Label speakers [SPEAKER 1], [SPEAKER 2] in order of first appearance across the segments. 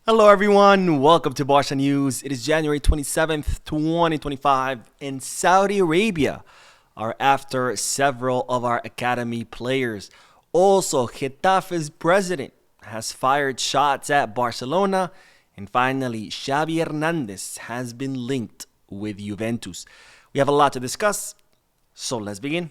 [SPEAKER 1] Hello everyone, welcome to Barca News. It is January 27th, 2025, and Saudi Arabia are after several of our academy players. Also, Getafe's president has fired shots at Barcelona, and finally, Xavi Hernandez has been linked with Juventus. We have a lot to discuss, so let's begin.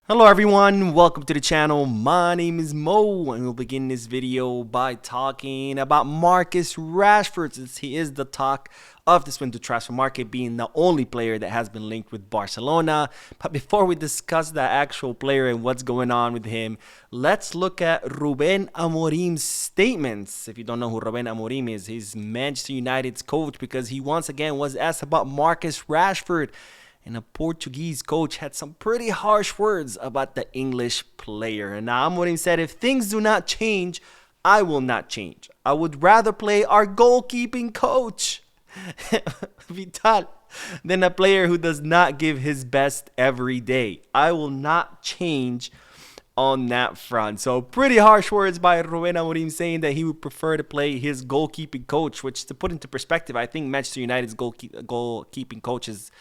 [SPEAKER 1] Hello everyone, welcome to the channel. My name is Mo, and we'll begin this video by talking about Marcus Rashford, since he is the talk of this window transfer market, being the only player that has been linked with Barcelona. But before we discuss the actual player and what's going on with him, let's look at Ruben Amorim's statements. If you don't know who Ruben Amorim is, he's Manchester United's coach, because he once again was asked about Marcus Rashford. And a Portuguese coach had some pretty harsh words about the English player. And now Amorim said, if things do not change, I will not change. I would rather play our goalkeeping coach, Vital, than a player who does not give his best every day. I will not change on that front. So pretty harsh words by Ruben Amorim, saying that he would prefer to play his goalkeeping coach, which, to put into perspective, I think Manchester United's goalkeeping coach is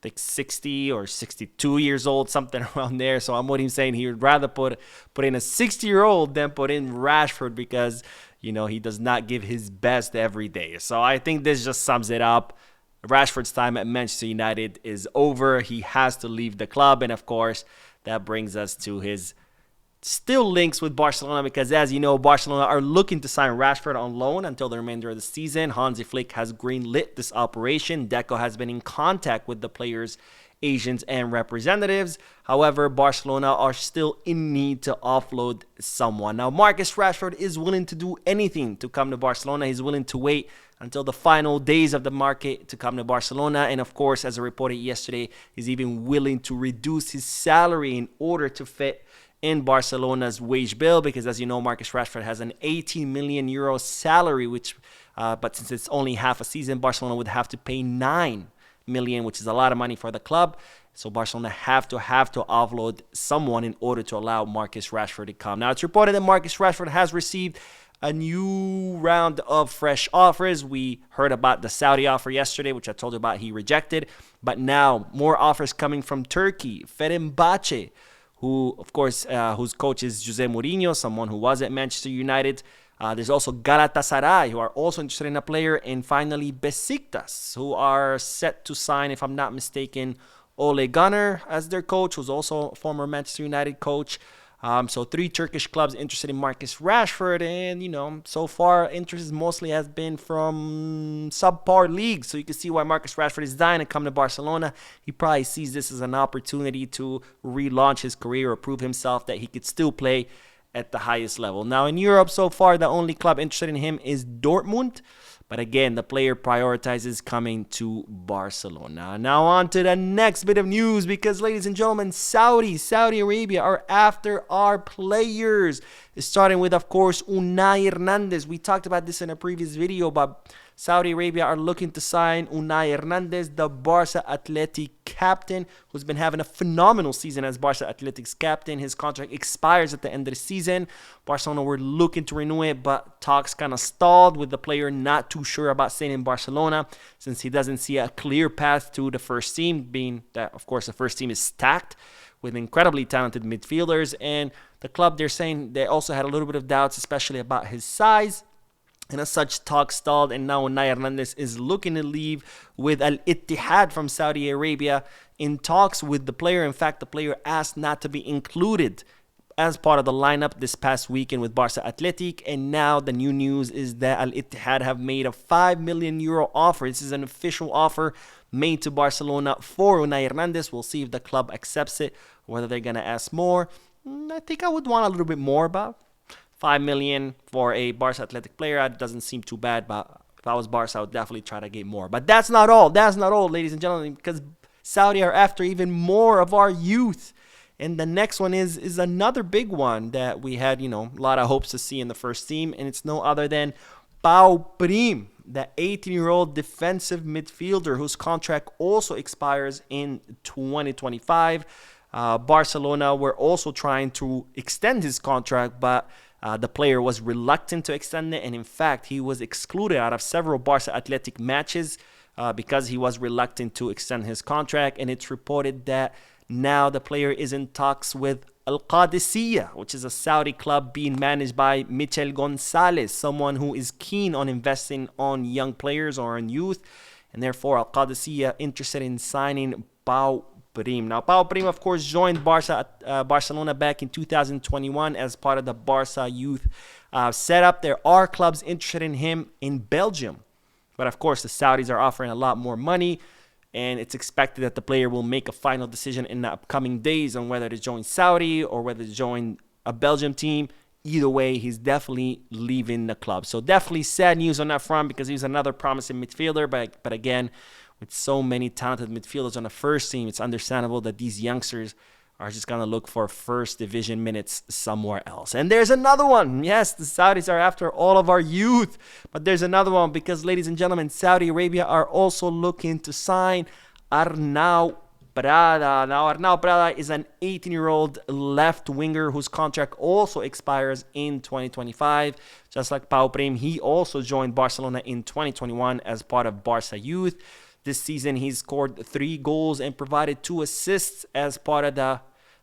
[SPEAKER 1] like 60 or 62 years old, something around there. So I'm what he's saying, he would rather put in a 60-year-old than put in Rashford, because he does not give his best every day. So I think this just sums it up. Rashford's time at Manchester United is over. He has to leave the club, and of course that brings us to his still links with Barcelona, because as you know, Barcelona are looking to sign Rashford on loan until the remainder of the season. Hansi Flick has greenlit this operation. Deco has been in contact with the players' agents and representatives. However, Barcelona are still in need to offload someone. Now, Marcus Rashford is willing to do anything to come to Barcelona. He's willing to wait until the final days of the market to come to Barcelona. And of course, as I reported yesterday, he's even willing to reduce his salary in order to fit in Barcelona's wage bill, because as you know, Marcus Rashford has an 18 million euro salary, but since it's only half a season, Barcelona would have to pay 9 million, which is a lot of money for the club. So Barcelona have to offload someone in order to allow Marcus Rashford to come. Now, it's reported that Marcus Rashford has received a new round of fresh offers. We heard about the Saudi offer yesterday, which I told you about, he rejected. But now more offers coming from Turkey. Fenerbahce, who, of course, whose coach is Jose Mourinho, someone who was at Manchester United. There's also Galatasaray, who are also interested in a player. And finally, Besiktas, who are set to sign, if I'm not mistaken, Ole Gunnar as their coach, who's also a former Manchester United coach. So 3 Turkish clubs interested in Marcus Rashford, and so far interest mostly has been from subpar leagues. So you can see why Marcus Rashford is dying to come to Barcelona. He probably sees this as an opportunity to relaunch his career or prove himself that he could still play at the highest level. Now in Europe so far, the only club interested in him is Dortmund. But again, the player prioritizes coming to Barcelona. Now on to the next bit of news, because ladies and gentlemen, Saudi Arabia are after our players. Starting with, of course, Unai Hernandez. We talked about this in a previous video, but Saudi Arabia are looking to sign Unai Hernandez, the Barca Athletic captain, who's been having a phenomenal season as Barca Athletic's captain. His contract expires at the end of the season. Barcelona were looking to renew it, but talks kind of stalled, with the player not too sure about staying in Barcelona, since he doesn't see a clear path to the first team, being that, of course, the first team is stacked with incredibly talented midfielders. And the club, they're saying they also had a little bit of doubts, especially about his size. And as such, talk stalled, and now Unai Hernandez is looking to leave with Al Ittihad from Saudi Arabia in talks with the player. In fact, the player asked not to be included as part of the lineup this past weekend with Barca Athletic. And now the new news is that Al Ittihad have made a 5 million euro offer. This is an official offer made to Barcelona for Unai Hernandez. We'll see if the club accepts it, whether they're going to ask more. I think I would want a little bit more, about 5 million for a Barca Athletic player. That doesn't seem too bad, but if I was Barca, I would definitely try to get more. But that's not all. That's not all, ladies and gentlemen, because Saudi are after even more of our youth. And the next one is another big one that we had, a lot of hopes to see in the first team, and it's no other than Pau Prim, the 18-year-old defensive midfielder whose contract also expires in 2025. Barcelona were also trying to extend his contract, but the player was reluctant to extend it, and in fact, he was excluded out of several Barca Athletic matches because he was reluctant to extend his contract. And it's reported that now the player is in talks with Al Qadisiyah, which is a Saudi club being managed by Michel Gonzalez, someone who is keen on investing on young players or on youth, and therefore Al Qadisiyah interested in signing Pau Prim. Now, Pau Prim, of course, joined Barcelona back in 2021 as part of the Barca youth setup. There are clubs interested in him in Belgium, but of course, the Saudis are offering a lot more money, and it's expected that the player will make a final decision in the upcoming days on whether to join Saudi or whether to join a Belgium team. Either way, he's definitely leaving the club. So definitely sad news on that front because he's another promising midfielder. But again, with so many talented midfielders on the first team, it's understandable that these youngsters are just going to look for first division minutes somewhere else. And there's another one. Yes, the Saudis are after all of our youth. But there's another one because, ladies and gentlemen, Saudi Arabia are also looking to sign Arnau Prada. Now, Arnau Prada is an 18-year-old left winger whose contract also expires in 2025. Just like Pau Prim, he also joined Barcelona in 2021 as part of Barca Youth. This season, he scored 3 goals and provided 2 assists as part of the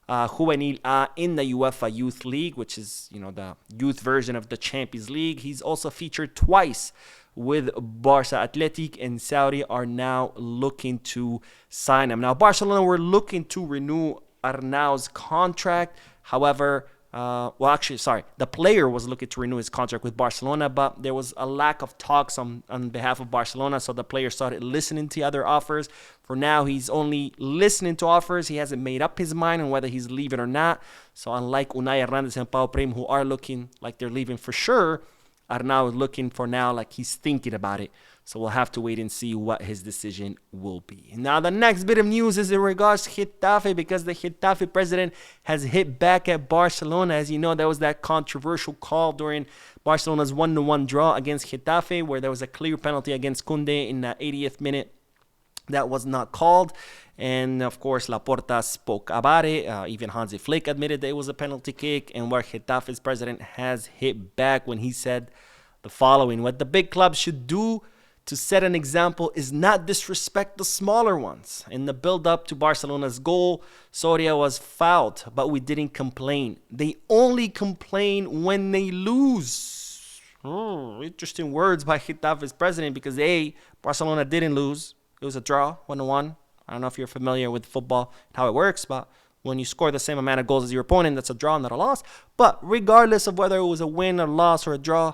[SPEAKER 1] Juvenil A in the UEFA Youth League, which is, the youth version of the Champions League. He's also featured twice with Barca Athletic, and Saudi are now looking to sign him. Now, Barcelona were looking to renew Arnau's contract. However, the player was looking to renew his contract with Barcelona, but there was a lack of talks on behalf of Barcelona, so the player started listening to other offers. For now, he's only listening to offers. He hasn't made up his mind on whether he's leaving or not. So unlike Unai Hernandez and Pau Prim, who are looking like they're leaving for sure, Arnau is looking for now like he's thinking about it. So we'll have to wait and see what his decision will be. Now, the next bit of news is in regards to Getafe, because the Getafe president has hit back at Barcelona. As you know, there was that controversial call during Barcelona's 1-1 draw against Getafe, where there was a clear penalty against Koundé in the 80th minute that was not called. And of course, Laporta spoke about it. Even Hansi Flick admitted that it was a penalty kick. And where Getafe's president has hit back when he said the following: what the big clubs should do to set an example is not disrespect the smaller ones. In the build-up to Barcelona's goal, Soria was fouled, but we didn't complain. They only complain when they lose. Interesting words by Getafe's president, because Barcelona didn't lose. It was a draw, 1-1. I don't know if you're familiar with football, how it works, but when you score the same amount of goals as your opponent, that's a draw, not a loss. But regardless of whether it was a win, a loss, or a draw,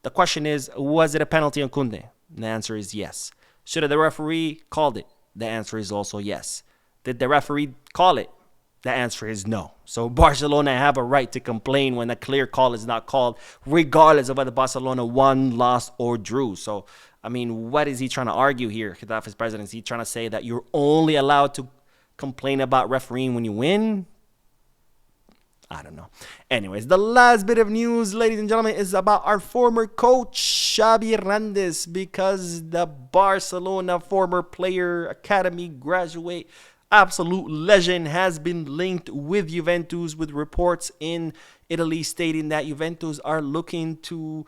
[SPEAKER 1] the question is, was it a penalty on Koundé? The answer is yes. Should have the referee called it? The answer is also yes. Did the referee call it? The answer is no. So Barcelona have a right to complain when a clear call is not called, regardless of whether Barcelona won, lost, or drew. So, I mean, what is he trying to argue here, Getafe's president? Is he trying to say that you're only allowed to complain about refereeing when you win? I don't know. Anyways, the last bit of news, ladies and gentlemen, is about our former coach, Xavi Hernandez, because the Barcelona former player, academy graduate, absolute legend, has been linked with Juventus, with reports in Italy stating that Juventus are looking to...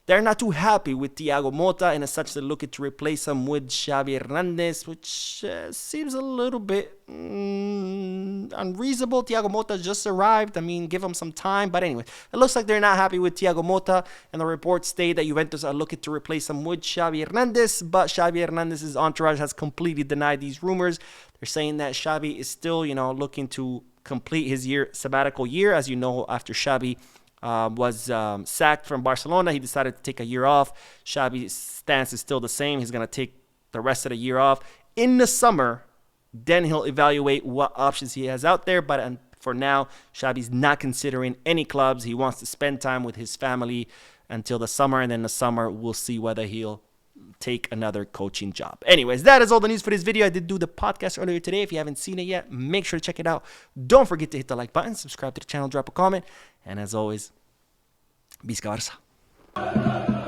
[SPEAKER 1] They're not too happy with Thiago Motta, and as such, they're looking to replace him with Xavi Hernandez, which seems a little bit unreasonable. Thiago Motta just arrived. I mean, give him some time. But anyway, it looks like they're not happy with Thiago Motta, and the reports state that Juventus are looking to replace him with Xavi Hernandez, but Xavi Hernandez's entourage has completely denied these rumors. They're saying that Xavi is still, looking to complete his sabbatical year. As you know, after Xavi was sacked from Barcelona, he decided to take a year off. Xavi's stance is still the same. He's going to take the rest of the year off. In the summer, then he'll evaluate what options he has out there. But for now, Xavi's not considering any clubs. He wants to spend time with his family until the summer, and then the summer we'll see whether he'll take another coaching job. Anyways, that is all the news for this video. I did do the podcast earlier today. If you haven't seen it yet, make sure to check it out. Don't forget to hit the like button, subscribe to the channel, drop a comment, and as always, Visca Barça.